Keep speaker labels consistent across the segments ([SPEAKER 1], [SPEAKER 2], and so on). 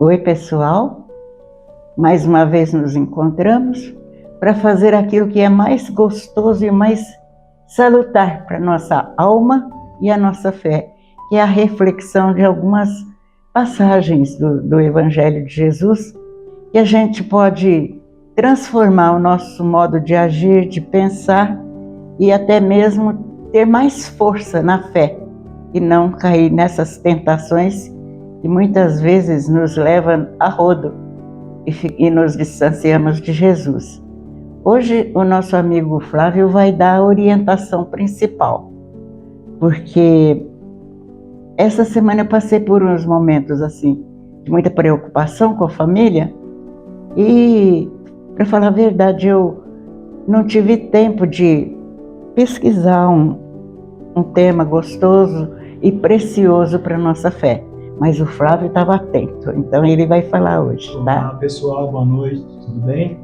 [SPEAKER 1] Oi, pessoal. Mais uma vez nos encontramos para fazer aquilo que é mais gostoso e mais salutar para a nossa alma e a nossa fé, que é a reflexão de algumas passagens do Evangelho de Jesus, que a gente pode transformar o nosso modo de agir, de pensar e até mesmo ter mais força na fé e não cair nessas tentações que muitas vezes nos levam a rodo e nos distanciamos de Jesus. Hoje o nosso amigo Flávio vai dar a orientação principal, porque essa semana eu passei por uns momentos assim, de muita preocupação com a família e, para falar a verdade, eu não tive tempo de pesquisar um tema gostoso e precioso para a nossa fé. Mas o Flávio estava atento, então ele vai falar hoje, tá?
[SPEAKER 2] Olá, pessoal, boa noite, tudo bem?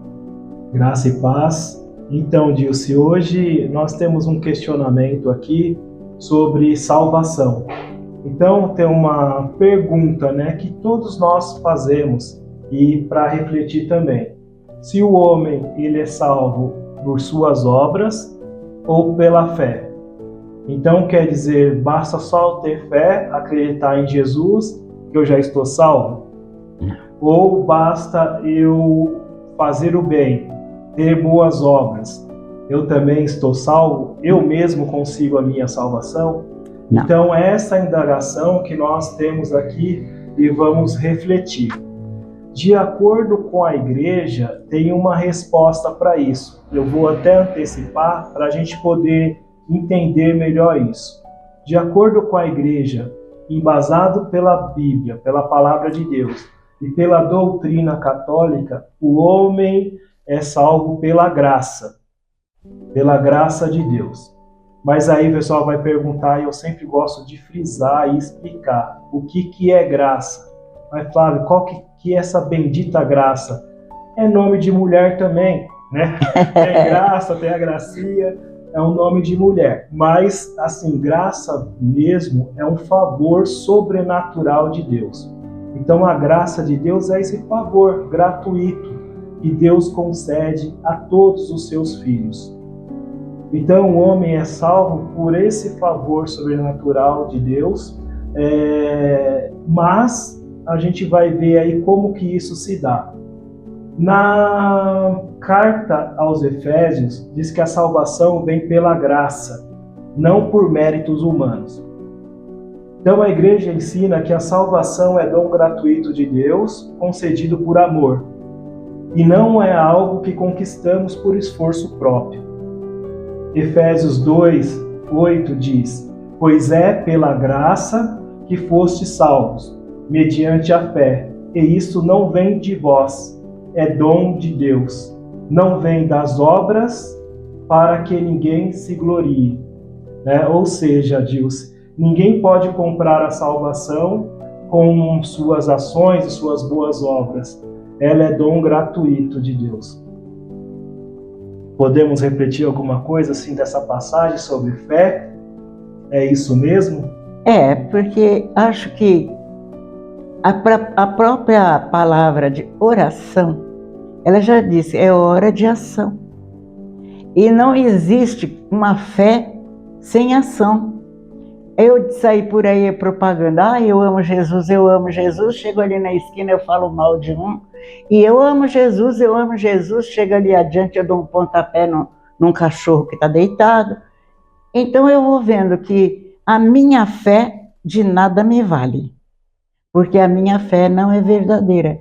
[SPEAKER 2] Graça e paz. Então, Dilce, hoje nós temos um questionamento aqui sobre salvação. Então, tem uma pergunta, que todos nós fazemos e para refletir também. Se o homem, ele é salvo por suas obras ou pela fé? Então, quer dizer, basta só ter fé, acreditar em Jesus, que eu já estou salvo? Ou basta eu fazer o bem, ter boas obras, eu também estou salvo? Eu mesmo consigo a minha salvação?
[SPEAKER 1] Não.
[SPEAKER 2] Então, essa indagação que nós temos aqui e vamos refletir. De acordo com a igreja, tem uma resposta para isso. Eu vou até antecipar para a gente poder entender melhor isso. De acordo com a igreja, embasado pela Bíblia, pela palavra de Deus e pela doutrina católica, o homem é salvo pela graça de Deus. Mas aí o pessoal vai perguntar, e eu sempre gosto de frisar e explicar o que é graça. Mas Flávio, qual que é essa bendita graça? É nome de mulher também, né? Tem graça, tem a gracia, é um nome de mulher. Mas, assim, graça mesmo é um favor sobrenatural de Deus. Então, a graça de Deus é esse favor gratuito que Deus concede a todos os seus filhos. Então, o homem é salvo por esse favor sobrenatural de Deus, mas a gente vai ver aí como que isso se dá. Na carta aos Efésios, diz que a salvação vem pela graça, não por méritos humanos. Então a igreja ensina que a salvação é dom gratuito de Deus, concedido por amor, e não é algo que conquistamos por esforço próprio. Efésios 2:8 diz: pois é pela graça que fostes salvos, mediante a fé, e isso não vem de vós, é dom de Deus, não vem das obras para que ninguém se glorie. Ou seja, Dilce, ninguém pode comprar a salvação com suas ações e suas boas obras. Ela é dom gratuito de Deus. Podemos repetir alguma coisa assim dessa passagem sobre fé? É isso mesmo?
[SPEAKER 1] Porque acho que a própria palavra de oração, ela já disse, é hora de ação. E não existe uma fé sem ação. Eu sair por aí propagando, eu amo Jesus, chego ali na esquina, eu falo mal de um, e eu amo Jesus, chego ali adiante, eu dou um pontapé num cachorro que está deitado. Então eu vou vendo que a minha fé de nada me vale, porque a minha fé não é verdadeira.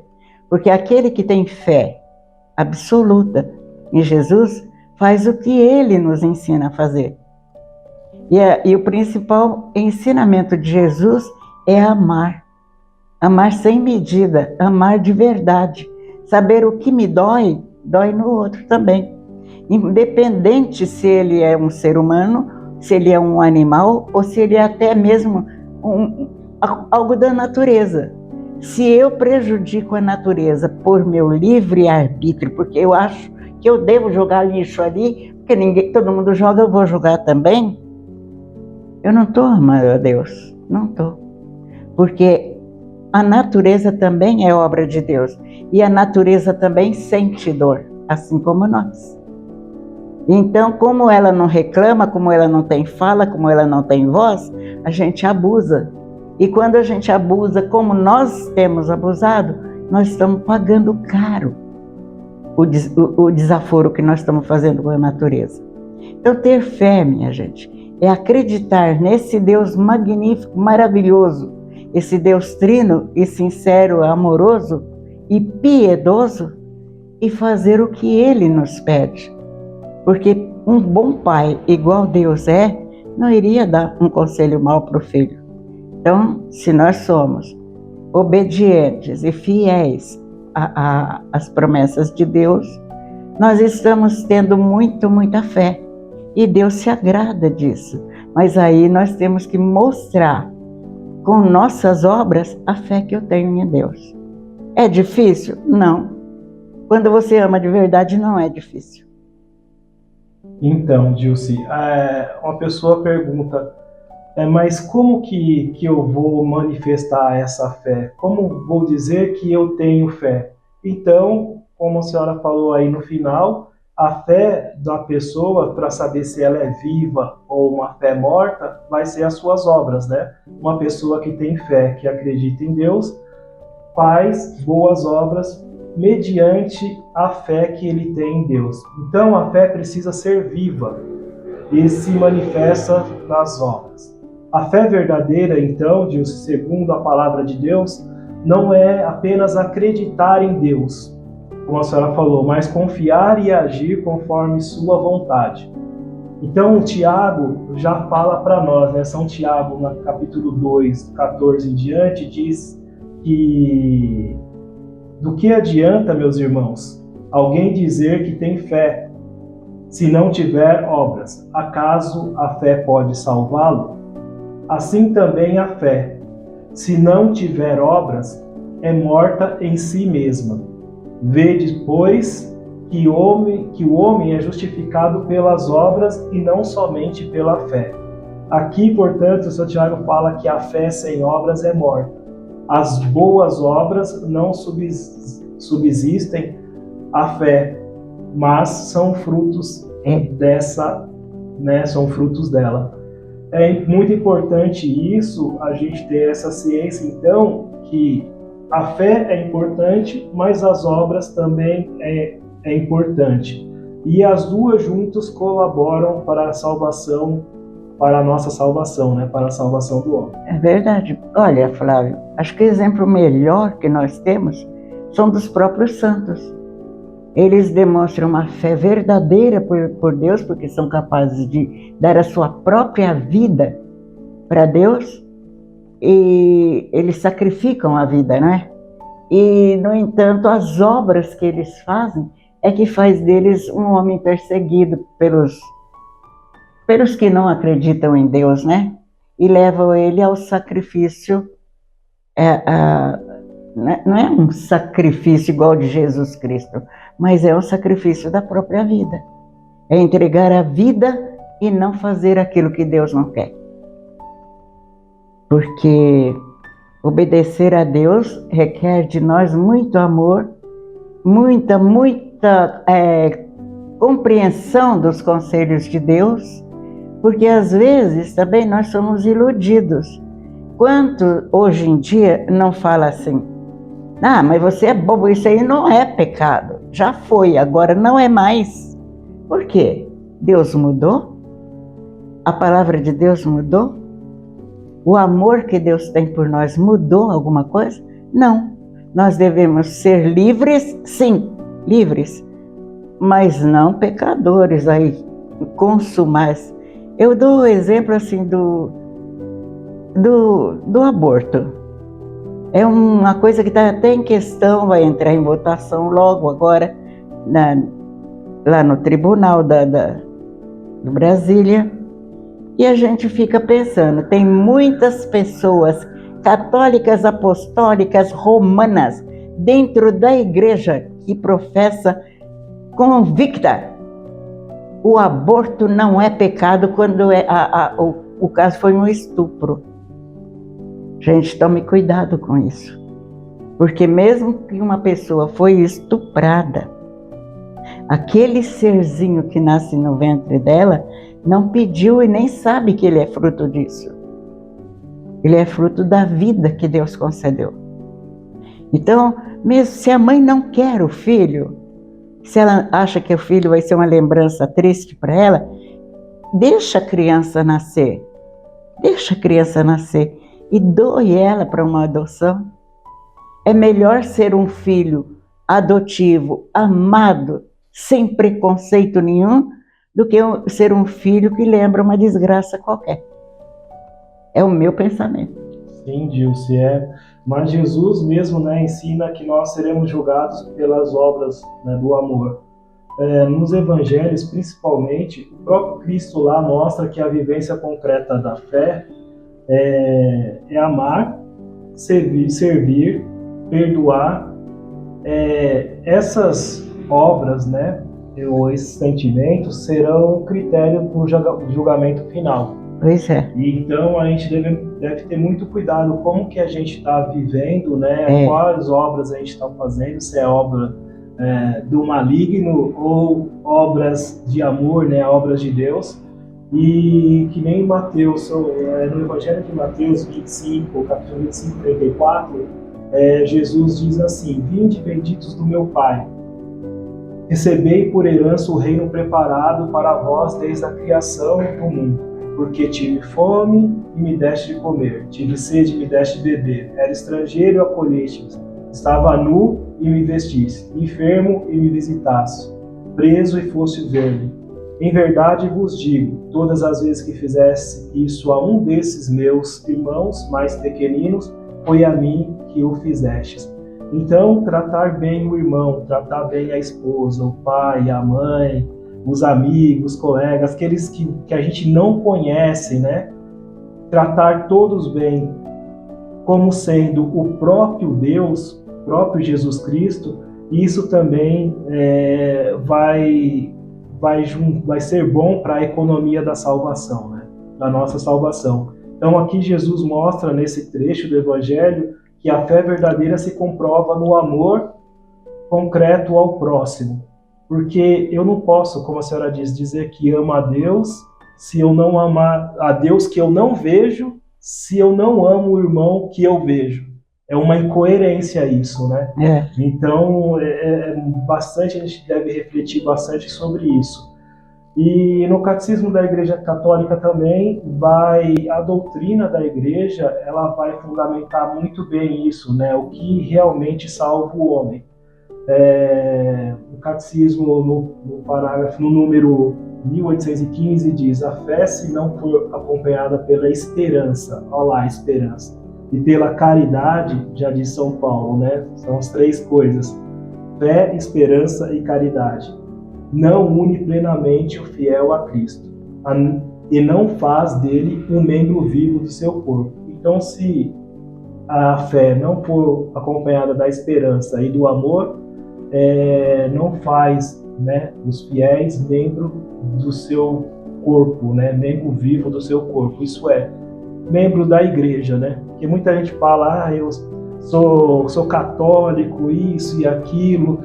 [SPEAKER 1] Porque aquele que tem fé absoluta em Jesus faz o que ele nos ensina a fazer. E o principal ensinamento de Jesus é amar. Amar sem medida, amar de verdade. Saber o que me dói, dói no outro também. Independente se ele é um ser humano, se ele é um animal ou se ele é até mesmo algo da natureza. Se eu prejudico a natureza por meu livre arbítrio, porque eu acho que eu devo jogar lixo ali, porque todo mundo joga, eu vou jogar também, eu não estou amando a Deus, não estou. Porque a natureza também é obra de Deus. E a natureza também sente dor, assim como nós. Então, como ela não reclama, como ela não tem fala, como ela não tem voz, a gente abusa. E quando a gente abusa, como nós temos abusado, nós estamos pagando caro o desaforo que nós estamos fazendo com a natureza. Então, ter fé, minha gente, é acreditar nesse Deus magnífico, maravilhoso, esse Deus trino e sincero, amoroso e piedoso, e fazer o que Ele nos pede. Porque um bom pai, igual Deus é, não iria dar um conselho mau para o filho. Então, se nós somos obedientes e fiéis às promessas de Deus, nós estamos tendo muita fé. E Deus se agrada disso. Mas aí nós temos que mostrar com nossas obras a fé que eu tenho em Deus. É difícil? Não. Quando você ama de verdade, não é difícil.
[SPEAKER 2] Então, Dilce, uma pessoa pergunta, mas como que eu vou manifestar essa fé? Como vou dizer que eu tenho fé? Então, como a senhora falou aí no final, a fé da pessoa, para saber se ela é viva ou uma fé morta, vai ser as suas obras, né? Uma pessoa que tem fé, que acredita em Deus, faz boas obras mediante a fé que ele tem em Deus. Então, a fé precisa ser viva e se manifesta nas obras. A fé verdadeira, então, segundo a palavra de Deus, não é apenas acreditar em Deus, como a senhora falou, mas confiar e agir conforme sua vontade. Então, Tiago já fala para nós, né? São Tiago, no capítulo 2, 14 em diante, diz que do que adianta, meus irmãos, alguém dizer que tem fé, se não tiver obras? Acaso a fé pode salvá-lo? Assim também a fé, se não tiver obras, é morta em si mesma. Vede, pois, que o homem é justificado pelas obras e não somente pela fé. Aqui, portanto, o São Tiago fala que a fé sem obras é morta. As boas obras não subsistem à fé, mas são frutos dessa, né? São frutos dela. É muito importante isso, a gente ter essa ciência, então, que a fé é importante, mas as obras também é importante. E as duas juntas colaboram para a salvação, para a nossa salvação, né? Para a salvação do homem.
[SPEAKER 1] É verdade. Olha, Flávio, acho que o exemplo melhor que nós temos são dos próprios santos. Eles demonstram uma fé verdadeira por Deus, porque são capazes de dar a sua própria vida para Deus, e eles sacrificam a vida, né? E, no entanto, as obras que eles fazem é que faz deles um homem perseguido pelos que não acreditam em Deus, né? E levam ele ao sacrifício. Não é um sacrifício igual de Jesus Cristo, mas é um sacrifício da própria vida. É entregar a vida e não fazer aquilo que Deus não quer. Porque obedecer a Deus requer de nós muito amor, muita compreensão dos conselhos de Deus, porque às vezes também nós somos iludidos. Quanto hoje em dia não fala assim, mas você é bobo, isso aí não é pecado, já foi, agora não é mais. Por quê? Deus mudou? A palavra de Deus mudou? O amor que Deus tem por nós mudou alguma coisa? Não. Nós devemos ser livres, sim, livres, mas não pecadores aí, consumais. Eu dou o exemplo assim do aborto. É uma coisa que está até em questão, vai entrar em votação logo agora, lá no tribunal do Brasília. E a gente fica pensando, tem muitas pessoas católicas, apostólicas, romanas, dentro da igreja que professa convicta. O aborto não é pecado quando o caso foi um estupro. Gente, tome cuidado com isso. Porque mesmo que uma pessoa foi estuprada, aquele serzinho que nasce no ventre dela não pediu e nem sabe que ele é fruto disso. Ele é fruto da vida que Deus concedeu. Então, mesmo se a mãe não quer o filho, se ela acha que o filho vai ser uma lembrança triste para ela, deixa a criança nascer. Deixa a criança nascer e doe ela para uma adoção. É melhor ser um filho adotivo, amado, sem preconceito nenhum, do que ser um filho que lembra uma desgraça qualquer. É o meu pensamento.
[SPEAKER 2] Sim, Dilce, mas Jesus mesmo, né, ensina que nós seremos julgados pelas obras, né, do amor. Nos evangelhos, principalmente, o próprio Cristo lá mostra que a vivência concreta da fé é amar, servir, perdoar. Essas obras, né, ou esses sentimentos serão critério no julgamento final.
[SPEAKER 1] Pois é.
[SPEAKER 2] E então a gente deve ter muito cuidado como que a gente está vivendo, né? Quais obras a gente está fazendo, se é obra do maligno ou obras de amor, né? Obras de Deus. E que nem Mateus, no Evangelho de Mateus 25, capítulo 25, 34, Jesus diz assim: vinde benditos do meu Pai, recebei por herança o reino preparado para vós desde a criação do mundo. Porque tive fome e me deste de comer, tive sede e me deste de beber, era estrangeiro e acolheste-me, estava nu e me vestiste, enfermo e me visitaste, preso e foste ver-me. Em verdade vos digo, todas as vezes que fizesse isso a um desses meus irmãos mais pequeninos, foi a mim que o fizestes. Então, tratar bem o irmão, tratar bem a esposa, o pai, a mãe, os amigos, os colegas, aqueles que a gente não conhece, né? Tratar todos bem, como sendo o próprio Deus, o próprio Jesus Cristo, isso também vai ser bom para a economia da salvação, né? Da nossa salvação. Então aqui Jesus mostra nesse trecho do Evangelho que a fé verdadeira se comprova no amor concreto ao próximo. Porque eu não posso, como a senhora diz, dizer que amo a Deus se eu não amar a Deus que eu não vejo, se eu não amo o irmão que eu vejo. É uma incoerência isso, né? Então, bastante, a gente deve refletir bastante sobre isso. E no Catecismo da Igreja Católica também, a doutrina da Igreja, ela vai fundamentar muito bem isso, né? O que realmente salva o homem. O Catecismo, no parágrafo, no número 1815, diz: a fé, se não for acompanhada pela esperança, olha lá a esperança, e pela caridade, já diz São Paulo, né? São as três coisas: fé, esperança e caridade. Não une plenamente o fiel a Cristo, e não faz dele um membro vivo do seu corpo. Então, se a fé não for acompanhada da esperança e do amor, não faz, né, os fiéis membro do seu corpo, né, membro vivo do seu corpo. Isso é, membro da igreja, né? Porque muita gente fala: eu sou católico, isso e aquilo,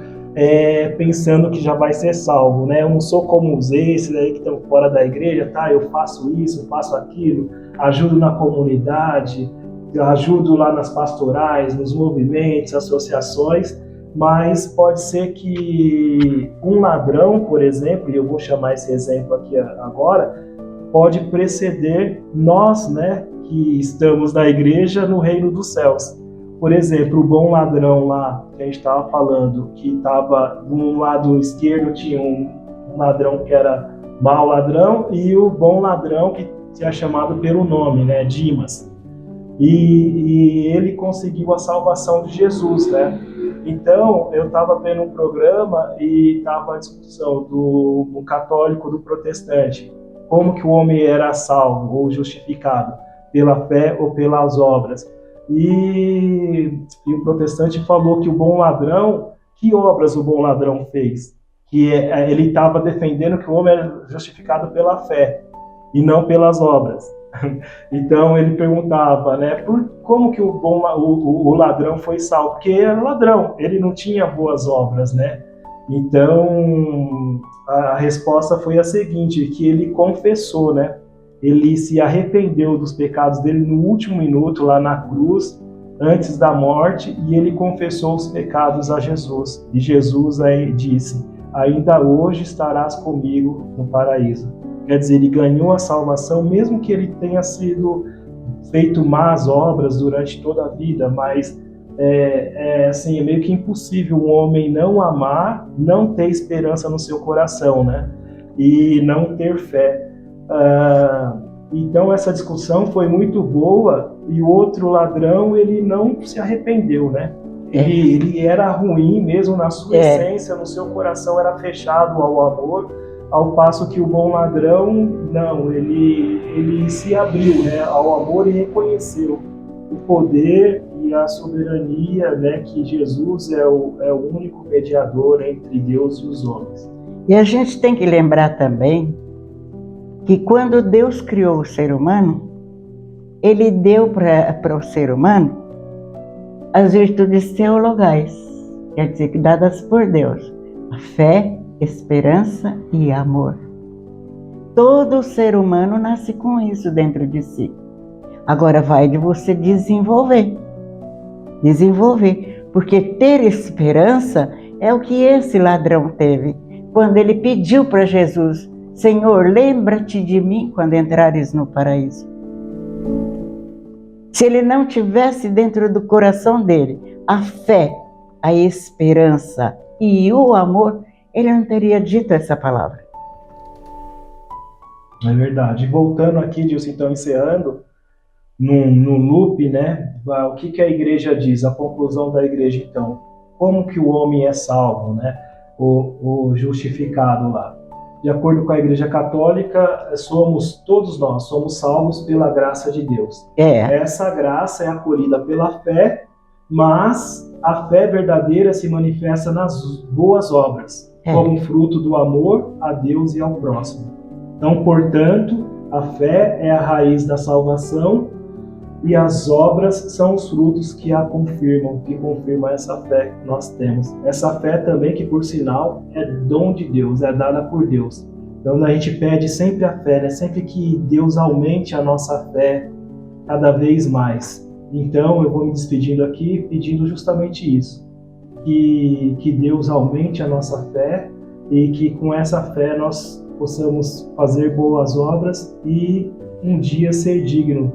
[SPEAKER 2] pensando que já vai ser salvo, né? Eu não sou como esses aí que estão fora da igreja, tá? Eu faço isso, faço aquilo, ajudo na comunidade, ajudo lá nas pastorais, nos movimentos, associações. Mas pode ser que um ladrão, por exemplo, e eu vou chamar esse exemplo aqui agora, pode preceder nós, né, que estamos na igreja, no reino dos céus. Por exemplo, o bom ladrão lá, que a gente estava falando, que estava no lado esquerdo, tinha um ladrão que era mau ladrão, e o bom ladrão que tinha chamado pelo nome, né, Dimas. E ele conseguiu a salvação de Jesus, né? Então, eu estava vendo um programa e estava a discussão do católico, do protestante. Como que o homem era salvo ou justificado? Pela fé ou pelas obras? E o protestante falou que o bom ladrão, que obras o bom ladrão fez? Que ele estava defendendo que o homem era justificado pela fé e não pelas obras. Então ele perguntava, né, como que o ladrão foi salvo? Porque era ladrão, ele não tinha boas obras, né? Então a resposta foi a seguinte, que ele confessou, né? Ele se arrependeu dos pecados dele no último minuto lá na cruz, antes da morte, e ele confessou os pecados a Jesus. E Jesus aí disse: ainda hoje estarás comigo no paraíso. Quer dizer, ele ganhou a salvação, mesmo que ele tenha sido feito más obras durante toda a vida, mas assim, é meio que impossível um homem não amar, não ter esperança no seu coração, né? E não ter fé. Então essa discussão foi muito boa, e o outro ladrão, ele não se arrependeu, né? Ele era ruim mesmo na sua essência, no seu coração era fechado ao amor, ao passo que o bom ladrão, não, ele se abriu, né, ao amor e reconheceu o poder e a soberania, né, que Jesus é o único mediador entre Deus e os homens.
[SPEAKER 1] E a gente tem que lembrar também que quando Deus criou o ser humano, Ele deu para o ser humano as virtudes teologais, quer dizer, que dadas por Deus: a fé, esperança e amor. Todo ser humano nasce com isso dentro de si. Agora vai de você desenvolver, porque ter esperança é o que esse ladrão teve quando ele pediu para Jesus: Senhor, lembra-te de mim quando entrares no paraíso. Se ele não tivesse dentro do coração dele a fé, a esperança e o amor, ele não teria dito essa palavra.
[SPEAKER 2] É verdade. Voltando aqui, Dilson, então, encerrando, no loop, né? O que a igreja diz? A conclusão da igreja, então. Como que o homem é salvo, né? O justificado lá. De acordo com a Igreja Católica, todos nós somos salvos pela graça de Deus. Essa graça é acolhida pela fé, mas a fé verdadeira se manifesta nas boas obras, como fruto do amor a Deus e ao próximo. Então, portanto, a fé é a raiz da salvação e as obras são os frutos que a confirmam, que confirmam essa fé que nós temos. Essa fé também, que por sinal é dom de Deus, é dada por Deus. Então a gente pede sempre a fé, né? Sempre que Deus aumente a nossa fé cada vez mais. Então eu vou me despedindo aqui pedindo justamente isso, que Deus aumente a nossa fé e que com essa fé nós possamos fazer boas obras e um dia ser digno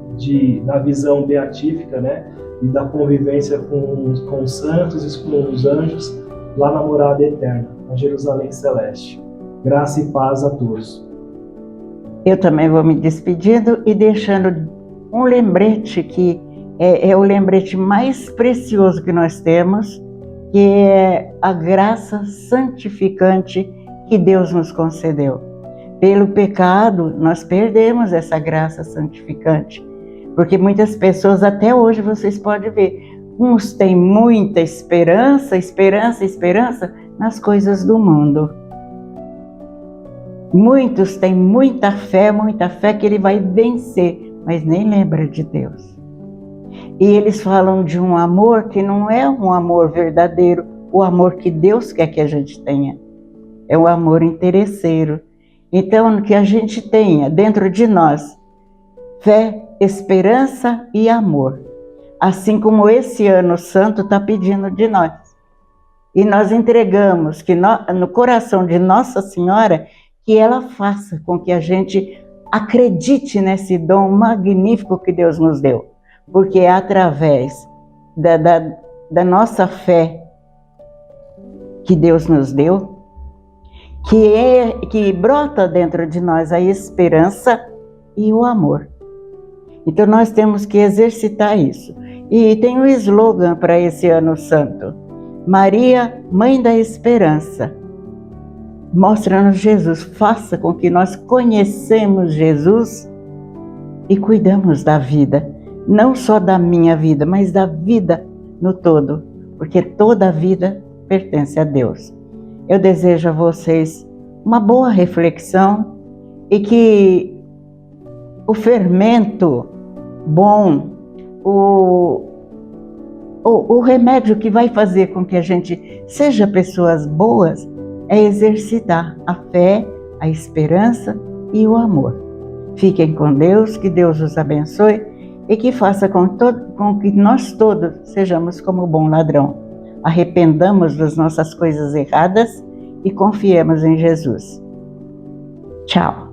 [SPEAKER 2] da visão beatífica, né, e da convivência com os santos e com os anjos lá na morada eterna, na Jerusalém Celeste. Graça e paz a todos.
[SPEAKER 1] Eu também vou me despedindo e deixando um lembrete que é o lembrete mais precioso que nós temos, que é a graça santificante que Deus nos concedeu. Pelo pecado, nós perdemos essa graça santificante, porque muitas pessoas, até hoje, vocês podem ver, uns têm muita esperança nas coisas do mundo. Muitos têm muita fé que ele vai vencer, mas nem lembra de Deus. E eles falam de um amor que não é um amor verdadeiro, o amor que Deus quer que a gente tenha. É um amor interesseiro. Então, que a gente tenha dentro de nós fé, esperança e amor. Assim como esse ano santo está pedindo de nós. E nós entregamos que no coração de Nossa Senhora, que ela faça com que a gente acredite nesse dom magnífico que Deus nos deu. Porque é através da nossa fé que Deus nos deu, que brota dentro de nós a esperança e o amor. Então nós temos que exercitar isso. E tem um slogan para esse ano santo: Maria, Mãe da Esperança. Mostra-nos Jesus, faça com que nós conhecemos Jesus e cuidamos da vida. Não só da minha vida, mas da vida no todo, porque toda a vida pertence a Deus. Eu desejo a vocês uma boa reflexão e que o fermento bom, o remédio que vai fazer com que a gente seja pessoas boas é exercitar a fé, a esperança e o amor. Fiquem com Deus, que Deus os abençoe e que faça com que nós todos sejamos como o bom ladrão. Arrependamos das nossas coisas erradas e confiemos em Jesus. Tchau.